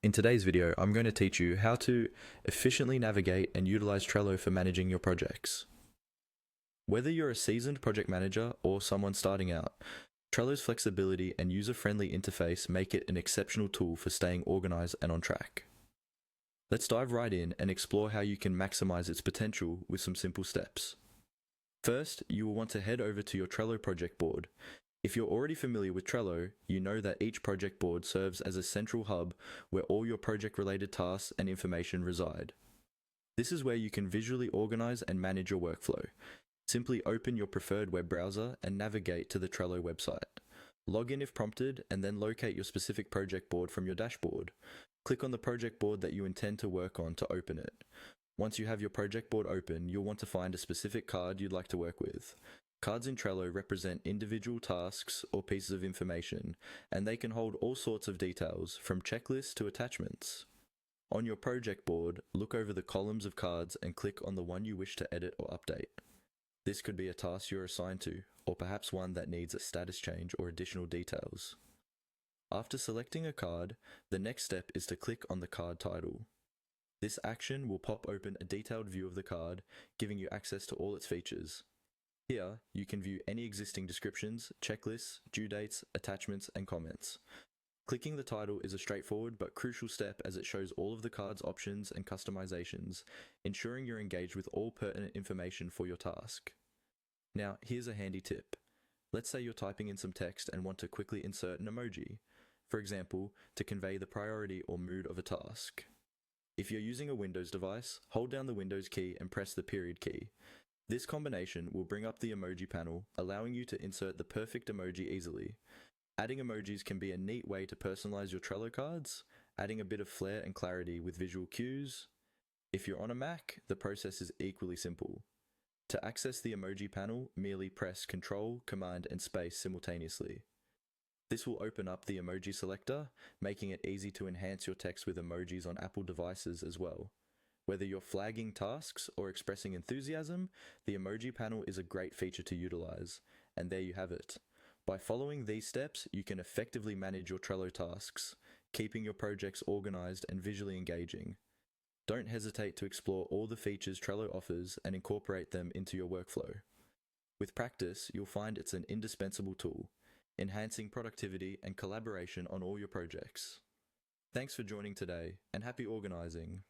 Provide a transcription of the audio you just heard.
In today's video, I'm going to teach you how to efficiently navigate and utilize Trello for managing your projects. Whether you're a seasoned project manager or someone starting out, Trello's flexibility and user-friendly interface make it an exceptional tool for staying organized and on track. Let's dive right in and explore how you can maximize its potential with some simple steps. First, you will want to head over to your Trello project board. If you're already familiar with Trello, you know that each project board serves as a central hub where all your project-related tasks and information reside. This is where you can visually organize and manage your workflow. Simply open your preferred web browser and navigate to the Trello website. Log in if prompted, and then locate your specific project board from your dashboard. Click on the project board that you intend to work on to open it. Once you have your project board open, you'll want to find a specific card you'd like to work with. Cards in Trello represent individual tasks or pieces of information, and they can hold all sorts of details, from checklists to attachments. On your project board, look over the columns of cards and click on the one you wish to edit or update. This could be a task you're assigned to, or perhaps one that needs a status change or additional details. After selecting a card, the next step is to click on the card title. This action will pop open a detailed view of the card, giving you access to all its features. Here, you can view any existing descriptions, checklists, due dates, attachments, and comments. Clicking the title is a straightforward but crucial step as it shows all of the card's options and customizations, ensuring you're engaged with all pertinent information for your task. Now, here's a handy tip. Let's say you're typing in some text and want to quickly insert an emoji, for example, to convey the priority or mood of a task. If you're using a Windows device, hold down the Windows key and press the period key. This combination will bring up the emoji panel, allowing you to insert the perfect emoji easily. Adding emojis can be a neat way to personalize your Trello cards, adding a bit of flair and clarity with visual cues. If you're on a Mac, the process is equally simple. To access the emoji panel, merely press Ctrl, Command, and Space simultaneously. This will open up the emoji selector, making it easy to enhance your text with emojis on Apple devices as well. Whether you're flagging tasks or expressing enthusiasm, the emoji panel is a great feature to utilize. And there you have it. By following these steps, you can effectively manage your Trello tasks, keeping your projects organized and visually engaging. Don't hesitate to explore all the features Trello offers and incorporate them into your workflow. With practice, you'll find it's an indispensable tool, enhancing productivity and collaboration on all your projects. Thanks for joining today, and happy organizing!